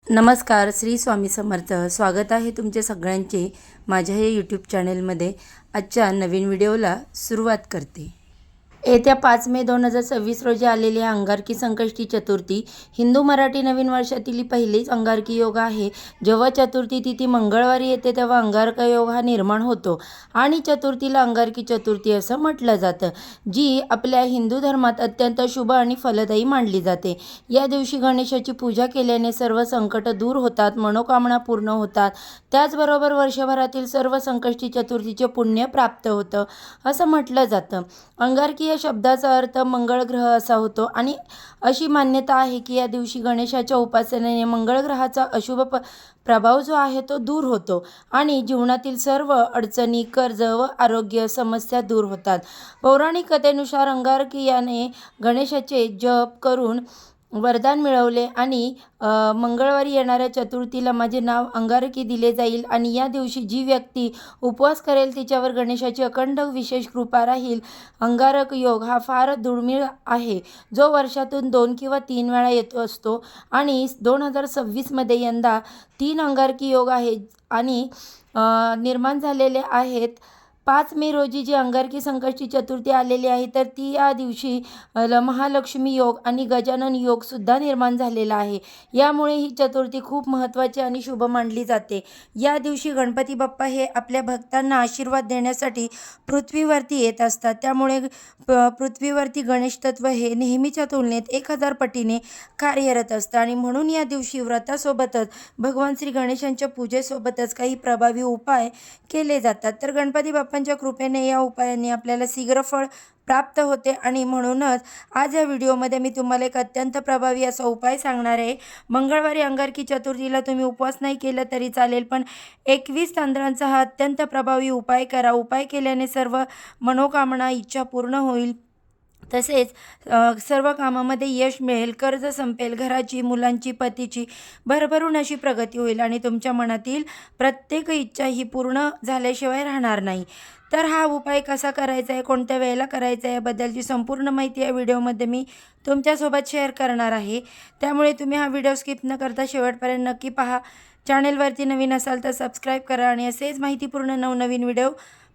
नमस्कार, श्री स्वामी समर्थ. स्वागत आहे तुमचे सगळ्यांचे माझ्या हे यूट्यूब चॅनलमध्ये. आजच्या नवीन व्हिडिओला सुरुवात करते. येत्या 5 मे 2026 रोजी आलेली अंगारकी संकष्टी चतुर्थी हिंदू मराठी नवीन वर्षातील पहिलीच अंगारकी योग आहे. जेव्हा चतुर्थी तिथी मंगळवारी येते तेव्हा अंगारक योग हा निर्माण होतो आणि चतुर्थीला अंगारकी चतुर्थी असं म्हटलं जातं, जी आपल्या हिंदू धर्मात अत्यंत शुभ आणि फलदायी मानली जाते. या दिवशी गणेशाची पूजा केल्याने सर्व संकट दूर होतात, मनोकामना पूर्ण होतात. त्याचबरोबर वर्षभरातील सर्व संकष्टी चतुर्थीचे पुण्य प्राप्त होतं असं म्हटलं जातं. अंगारकी या शब्दाचा अर्थ मंगळ ग्रह असा होतो आणि अशी मान्यता आहे की या दिवशी गणेशाच्या उपासनेने मंगळ ग्रहाचा अशुभ प्रभाव जो आहे तो दूर होतो आणि जीवनातील सर्व अडचणी, कर्ज व आरोग्य समस्या दूर होतात. पौराणिक कथेनुसार अंगारकी याने गणेशाचे जप करून वरदान मिळवले आणि मंगळवारी येणाऱ्या चतुर्थीला माझे नाव अंगारकी दिले जाईल आणि या दिवशी जी व्यक्ती उपवास करेल तिच्यावर गणेशाची अखंड विशेष कृपा राहील. अंगारक योग हा फार दुर्मिळ आहे, जो वर्षातून 2 किंवा 3 वेळा येतो असतो आणि 2026मध्ये यंदा 3 अंगारकी योग आहे आणि निर्माण झालेले आहेत. 5 मे रोजी जी अंगारकी संकष्टी चतुर्थी आलेली आहे तर ती या दिवशी महालक्ष्मी योग आणि गजानन योग सुद्धा निर्माण झालेला आहे. यामुळे ही चतुर्थी खूप महत्त्वाची आणि शुभ मानली जाते. या दिवशी गणपती बाप्पा हे आपल्या भक्तांना आशीर्वाद देण्यासाठी पृथ्वीवरती येत असतात. त्यामुळे पृथ्वीवरती गणेश तत्व हे नेहमीच्या तुलनेत 1000 पटीने कार्यरत असतं आणि म्हणून या दिवशी व्रतासोबतच भगवान श्री गणेशांच्या पूजेसोबतच काही प्रभावी उपाय केले जातात. तर गणपती बाप्पांच्या कृपेने या उपायांनी आपल्याला शीघ्र फळ प्राप्त होते आणि म्हणूनच आज या व्हिडिओमध्ये मी तुम्हाला एक अत्यंत प्रभावी असा उपाय सांगणार आहे. मंगळवारी अंगारकी चतुर्थीला तुम्ही उपवास नाही केला तरी चालेल, पण 21 तांदळांचा हा अत्यंत प्रभावी उपाय करा. उपाय केल्याने सर्व मनोकामना, इच्छा पूर्ण होईल. तसेच सर्व कामामध्ये यश मिळेल, कर्ज संपेल, घराची, मुलांची, पतीची भरभरून अशी प्रगती होईल आणि तुमच्या मनातील प्रत्येक इच्छा ही पूर्ण झाल्याशिवाय राहणार नाही. तर हा उपाय कसा करायचा आहे, कोणत्या वेळेला करायचा आहे याबद्दलची संपूर्ण माहिती या व्हिडिओमध्ये मी तुमच्यासोबत शेअर करणार आहे. त्यामुळे तुम्ही हा व्हिडिओ स्किप न करता शेवटपर्यंत नक्की पहा. चॅनेलवरती नवीन असाल तर सबस्क्राईब करा आणि असेच माहितीपूर्ण नवनवीन व्हिडिओ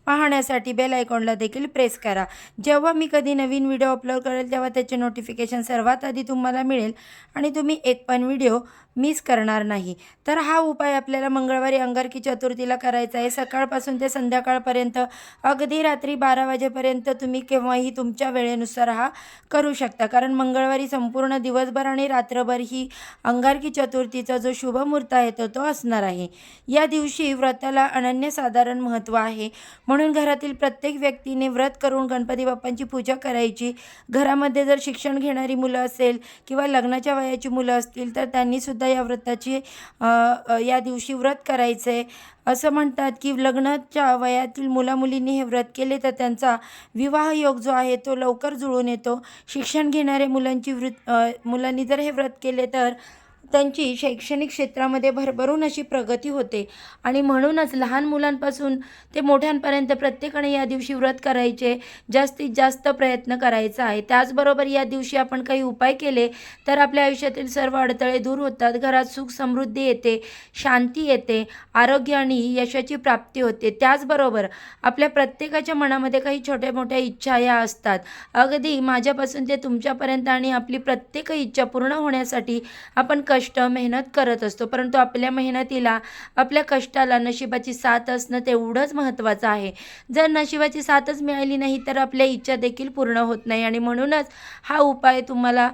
पाहण्यासाठी बेल आयकॉनला देखील प्रेस करा. जेव्हा मी कधी नवीन व्हिडिओ अपलोड करेल तेव्हा त्याचे नोटिफिकेशन सर्वात आधी तुम्हाला मिळेल आणि तुम्ही एक पण व्हिडिओ मिस करणार नाही. तर हा उपाय आपल्याला मंगळवारी अंगारकी चतुर्थीला करायचा आहे. सकाळपासून ते संध्याकाळपर्यंत, अगदी रात्री 12 वाजेपर्यंत तुम्ही केव्हाही तुमच्या वेळेनुसार हा करू शकता, कारण मंगळवारी संपूर्ण दिवसभर आणि रात्रभर ही अंगारकी चतुर्थीचा जो शुभ मुहूर्त आहे तो असणार आहे. या दिवशी व्रताला अनन्यसाधारण महत्त्व आहे. म्हणून घरातील प्रत्येक व्यक्तीने व्रत करून गणपती बाप्पांची पूजा करायची. घरामध्ये जर शिक्षण घेणारी मुलं असेल किंवा लग्नाच्या वयाची मुलं असतील तर त्यांनीसुद्धा या व्रताची या दिवशी व्रत करायचे. असं म्हणतात की लग्नाच्या वयातील मुलामुलींनी हे व्रत केले तर त्यांचा विवाह योग जो आहे तो लवकर जुळून येतो. शिक्षण घेणाऱ्या मुलांनी जर हे व्रत केले तर त्यांची शैक्षणिक क्षेत्रामध्ये भरभरून अशी प्रगती होते आणि म्हणूनच लहान मुलांपासून ते मोठ्यांपर्यंत प्रत्येकाने या दिवशी व्रत करायचे, जास्तीत जास्त प्रयत्न करायचा आहे. त्याचबरोबर या दिवशी आपण काही उपाय केले तर आपल्या आयुष्यातील सर्व अडथळे दूर होतात, घरात सुख समृद्धी येते, शांती येते, आरोग्य आणि यशाची प्राप्ती होते. त्याचबरोबर आपल्या प्रत्येकाच्या मनामध्ये काही छोट्या मोठ्या इच्छा या असतात, अगदी माझ्यापासून ते तुमच्यापर्यंत, आणि आपली प्रत्येक इच्छा पूर्ण होण्यासाठी आपण मेहनत करत असतो, परंतु आपल्या मेहनतीला, आपल्या कष्टाला नशिबाची साथ असणं तेवढंच महत्त्वाचं आहे. जर नशिबाची साथच मिळाली नाही तर आपल्या इच्छा देखील पूर्ण होत नाही आणि म्हणूनच हा उपाय तुम्हाला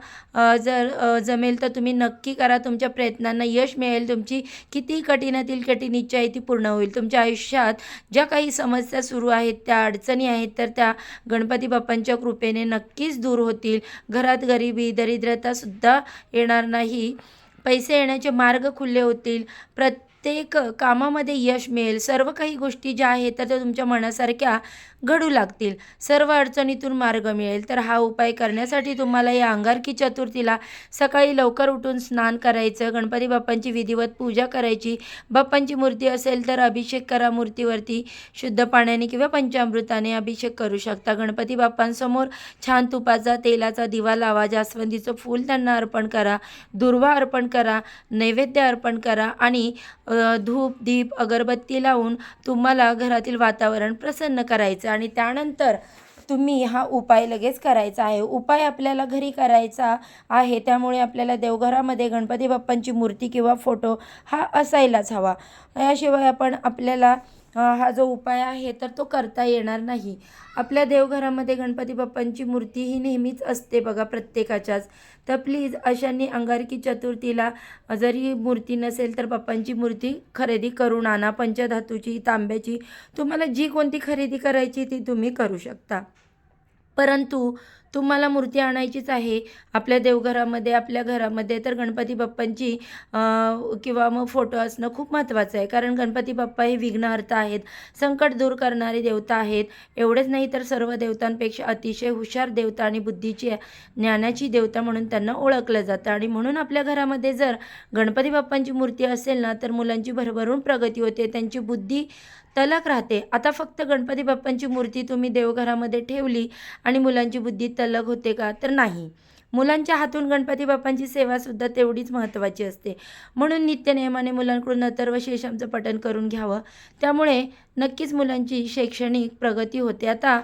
जर जमेल तर तुम्ही नक्की करा. तुमच्या प्रयत्नांना यश मिळेल. तुमची किती कठीणातील कठीण इच्छा आहे ती पूर्ण होईल. तुमच्या आयुष्यात ज्या काही समस्या सुरू आहेत, त्या अडचणी आहेत, तर त्या गणपती बाप्पांच्या कृपेने नक्कीच दूर होतील. घरात गरिबी, दरिद्रतासुद्धा येणार नाही. पैसे येण्याचे मार्ग खुले होतील. प्रत्येक प्रत्येक कामामध्ये यश मिळेल. सर्व काही गोष्टी ज्या आहेत तर त्या तुमच्या मनासारख्या घडू लागतील. सर्व अडचणीतून मार्ग मिळेल. तर हा उपाय करण्यासाठी तुम्हाला या अंगारकी चतुर्थीला सकाळी लवकर उठून स्नान करायचं, गणपती बाप्पांची विधिवत पूजा करायची. बाप्पांची मूर्ती असेल तर अभिषेक करा मूर्तीवरती. शुद्ध पाण्याने किंवा पंचामृताने अभिषेक करू शकता. गणपती बाप्पांसमोर छान तुपाचा तेलाचा दिवा लावा. जास्वंदीचं फूल त्यांना अर्पण करा. दुर्वा अर्पण करा. नैवेद्य अर्पण करा आणि धूप दीप अगरबत्ती लावून तुम्हाला घरातील वातावरण प्रसन्न करायचं आणि त्यानंतर तुम्ही हा उपाय लगेच करायचा आहे. उपाय आपल्याला घरी करायचा आहे, त्यामुळे आपल्याला देवघरामध्ये गणपती बाप्पांची मूर्ती किंवा फोटो हा असायलाच हवा. याशिवाय आपल्याला हा जो उपाय आहे तर तो करता येणार नाही. आपल्या देवघरामध्ये गणपती बाप्पांची मूर्ती ही नेहमीच असते बघा प्रत्येकाच्याच. तर प्लीज अशांनी अंगारकी चतुर्थीला जरी मूर्ती नसेल तर बाप्पांची मूर्ती खरेदी करून आणा. पंचधातूची, तांब्याची, तुम्हाला जी कोणती खरेदी करायची ती तुम्ही करू शकता. परंतु तुम्हाला मूर्ती आणायचीच आहे आपल्या देवघरामध्ये, आपल्या घरामध्ये, तर गणपती बाप्पांची किंवा मग फोटो असणं खूप महत्त्वाचं आहे. कारण गणपती बाप्पा हे विघ्नहर्ता आहेत, संकट दूर करणारे देवता आहेत. एवढेच नाही तर सर्व देवतांपेक्षा अतिशय हुशार देवता आणि बुद्धीची, ज्ञानाची देवता म्हणून त्यांना ओळखलं जातं. आणि म्हणून आपल्या घरामध्ये जर गणपती बाप्पांची मूर्ती असेल ना तर मुलांची भरभरून प्रगती होते, त्यांची बुद्धी तलक राहते. आता फक्त गणपती बाप्पांची मूर्ती तुम्ही देवघरामध्ये ठेवली आणि मुलांची बुद्धी तलक होते का? तर नाही. मुलांच्या हातून गणपती बाप्पांची सेवासुद्धा तेवढीच महत्त्वाची असते. म्हणून नित्यनेमाने मुलांकडून अथर्व शीर्षांचं पठण करून घ्यावं. त्यामुळे नक्कीच मुलांची शैक्षणिक प्रगती होते. आता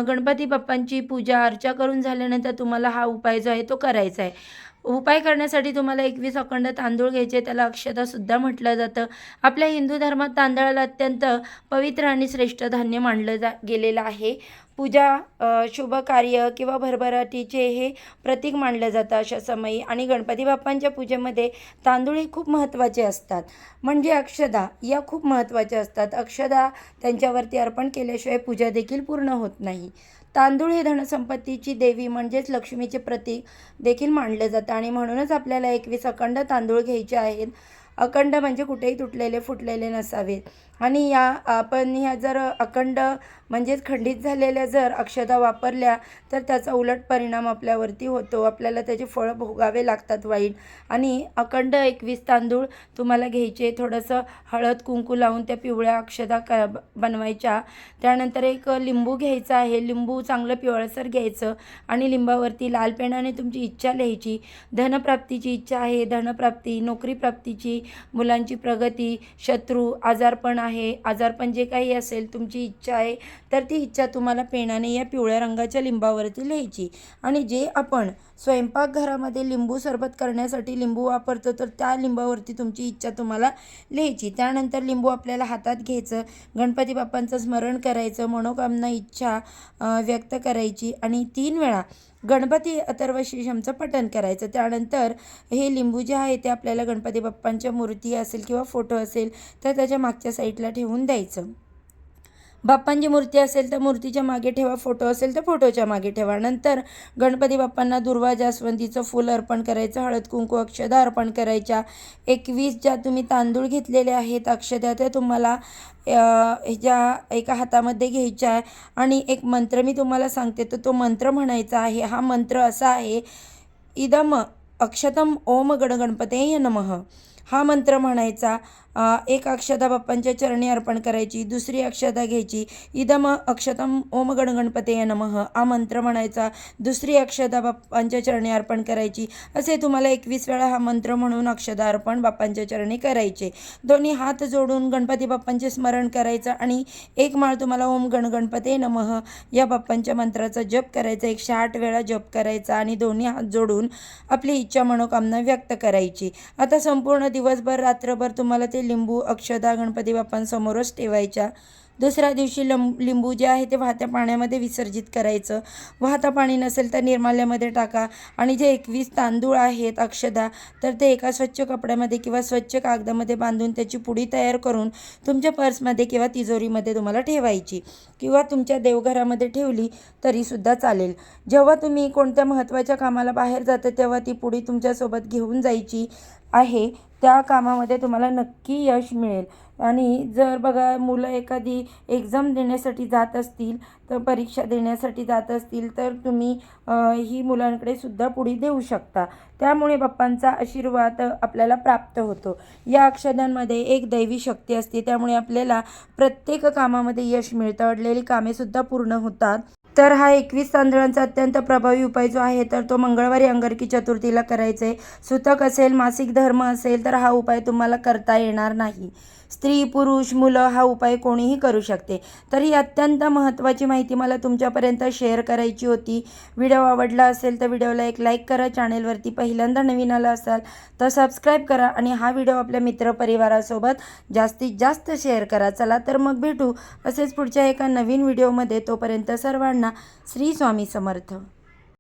गणपती बाप्पांची पूजा अर्चा करून झाल्यानंतर तुम्हाला हा उपाय जो आहे तो करायचा आहे. उपाय करण्यासाठी तुम्हाला 21 अखंड तांदूळ घ्यायचे, त्याला अक्षतासुद्धा म्हटलं जातं. आपल्या हिंदू धर्मात तांदळाला अत्यंत पवित्र आणि श्रेष्ठ धान्य मानलं गेलेलं आहे. पूजा, शुभ कार्य किंवा भरभराटीचे हे प्रतीक मानलं जातं अशा समयी. आणि गणपती बाप्पांच्या पूजेमध्ये तांदूळ हे खूप महत्त्वाचे असतात. म्हणजे अक्षता या खूप महत्त्वाच्या असतात. अक्षता त्यांच्यावरती अर्पण केल्याशिवाय पूजा देखील पूर्ण होत नाही. तांदूळ हे धनसंपत्तीची देवी म्हणजेच लक्ष्मीचे प्रतीक देखील मानलं जातं आणि म्हणूनच आपल्याला 21 अखंड तांदूळ घ्यायचे आहेत. अखंड म्हणजे कुठेही तुटलेले फुटलेले नसावेत. आणि आपण ह्या जर अखंड म्हणजेच खंडित झालेल्या जर अक्षता वापरल्या तर त्याचा उलट परिणाम आपल्यावरती होतो. आपल्याला त्याचे फळं भोगावे लागतात वाईट. आणि अखंड 21 तांदूळ तुम्हाला घ्यायचे. थोडंसं हळद कुंकू लावून त्या पिवळ्या अक्षता बनवायच्या. त्यानंतर एक लिंबू घ्यायचा आहे. लिंबू चांगलं पिवळसर घ्यायचं आणि लिंबावरती लाल पेनाने तुमची इच्छा लिहायची. धनप्राप्तीची इच्छा आहे, धनप्राप्ती, नोकरी प्राप्तीची, मुलांची प्रगती, शत्रू, आजारपण आहे, आजारपण जे काही असेल तुमची इच्छा आहे तर ती इच्छा तुम्हाला पेनाने या पिवळ्या रंगाच्या लिंबावरती लिहायची. आणि जे आपण स्वयंपाकघरामध्ये लिंबू सरबत करण्यासाठी लिंबू वापरतो तर त्या लिंबावरती तुमची इच्छा तुम्हाला लिहायची. त्यानंतर लिंबू आपल्याला हातात घ्यायचं, गणपती बाप्पांचं स्मरण करायचं, मनोकामना इच्छा व्यक्त करायची आणि 3 वेळा गणपती अथर्व शीर्षांचं पठण करायचं. त्यानंतर हे लिंबू जे आहे ते आपल्याला गणपती बाप्पांच्या मूर्ती असेल किंवा फोटो असेल तर त्याच्या मागच्या साईडला ठेवून द्यायचं. बाप्पांची मूर्ती असेल तर मूर्तीच्या मागे ठेवा, फोटो असेल तर फोटोच्या मागे ठेवा. नंतर गणपती बाप्पांना दुर्वा जास्वंदीचं फूल अर्पण करायचं, हळद कुंकू अक्षता अर्पण करायच्या. 21 ज्या तुम्ही तांदूळ घेतलेले आहेत अक्षता त्या तुम्हाला ह्याच्या एका हातामध्ये घ्यायच्या आहे आणि एक मंत्र मी तुम्हाला सांगते तर तो मंत्र म्हणायचा आहे. हा मंत्र असा आहे, इदम अक्षतम ओम गणगणपतये नमः. हा मंत्र म्हणायचा. एक अक्षता बाप्पांच्या चरणी अर्पण करायची, दुसरी अक्षता घ्यायची, इदम अक्षतम ओम गणगणपतये नमः हा मंत्र म्हणायचा, दुसरी अक्षता बाप्पांच्या चरणी अर्पण करायची. असे तुम्हाला 21 वेळा हा मंत्र म्हणून अक्षता अर्पण बाप्पांच्या चरणी करायचे. दोन्ही हात जोडून गणपती बाप्पांचे स्मरण करायचं आणि एक माळ तुम्हाला ओम गणगणपतये नमः या बाप्पांच्या मंत्राचा जप करायचा. 108 वेळा जप करायचा आणि दोन्ही हात जोडून आपली इच्छा मनोकामना व्यक्त करायची. आता संपूर्ण दिवसभर रात्रभर तुम्हाला ते लिंबू अक्षता गणपती बाप्पांसमोरच ठेवायच्या. दुसऱ्या दिवशी लिंबू जे आहे ते वाहत्या पाण्यामध्ये विसर्जित करायचं. वाहतं पाणी नसेल तर निर्माल्यामध्ये टाका. आणि जे 21 तांदूळ आहेत अक्षदा, तर ते एका स्वच्छ कपड्यामध्ये किंवा स्वच्छ कागदामध्ये बांधून त्याची पुडी तयार करून तुमच्या पर्समध्ये किंवा तिजोरीमध्ये तुम्हाला ठेवायची, किंवा तुमच्या देवघरामध्ये ठेवली तरीसुद्धा चालेल. जेव्हा तुम्ही कोणत्या महत्त्वाच्या कामाला बाहेर जाता तेव्हा ती पुडी तुमच्यासोबत घेऊन जायची आहे. त्या कामामध्ये तुम्हाला नक्की यश मिळेल. आणि जर बघा मुलं एखादी एक्झाम देण्यासाठी जात असतील, तर परीक्षा देण्यासाठी जात असतील, तर तुम्ही ही मुलांकडे सुद्धा पुडी देऊ शकता. त्यामुळे बाप्पांचा आशीर्वाद आपल्याला प्राप्त होतो. या अक्षदांमध्ये एक दैवी शक्ती असते, त्यामुळे आपल्याला प्रत्येक कामामध्ये यश मिळतं. अडलेली कामेसुद्धा पूर्ण होतात. तर हा 21 तांदळांचा अत्यंत प्रभावी उपाय जो आहे तर तो मंगळवारी अंगारकी चतुर्थीला करायचा आहे. सुतक असेल, मासिक धर्म असेल तर हा उपाय तुम्हाला करता येणार नाही. स्त्री, पुरुष, मुलं हा उपाय कोणीही करू शकते. तर ही अत्यंत महत्त्वाची माहिती मला तुमच्यापर्यंत शेअर करायची होती. व्हिडिओ आवडला असेल तर व्हिडिओला एक लाईक करा. चॅनेलवरती पहिल्यांदा नवीन आला असाल तर सबस्क्राईब करा आणि हा व्हिडिओ आपल्या मित्रपरिवारासोबत जास्तीत जास्त शेअर करा. चला तर मग भेटू असेच पुढच्या एका नवीन व्हिडिओमध्ये. तोपर्यंत सर्वांना श्री स्वामी समर्थ.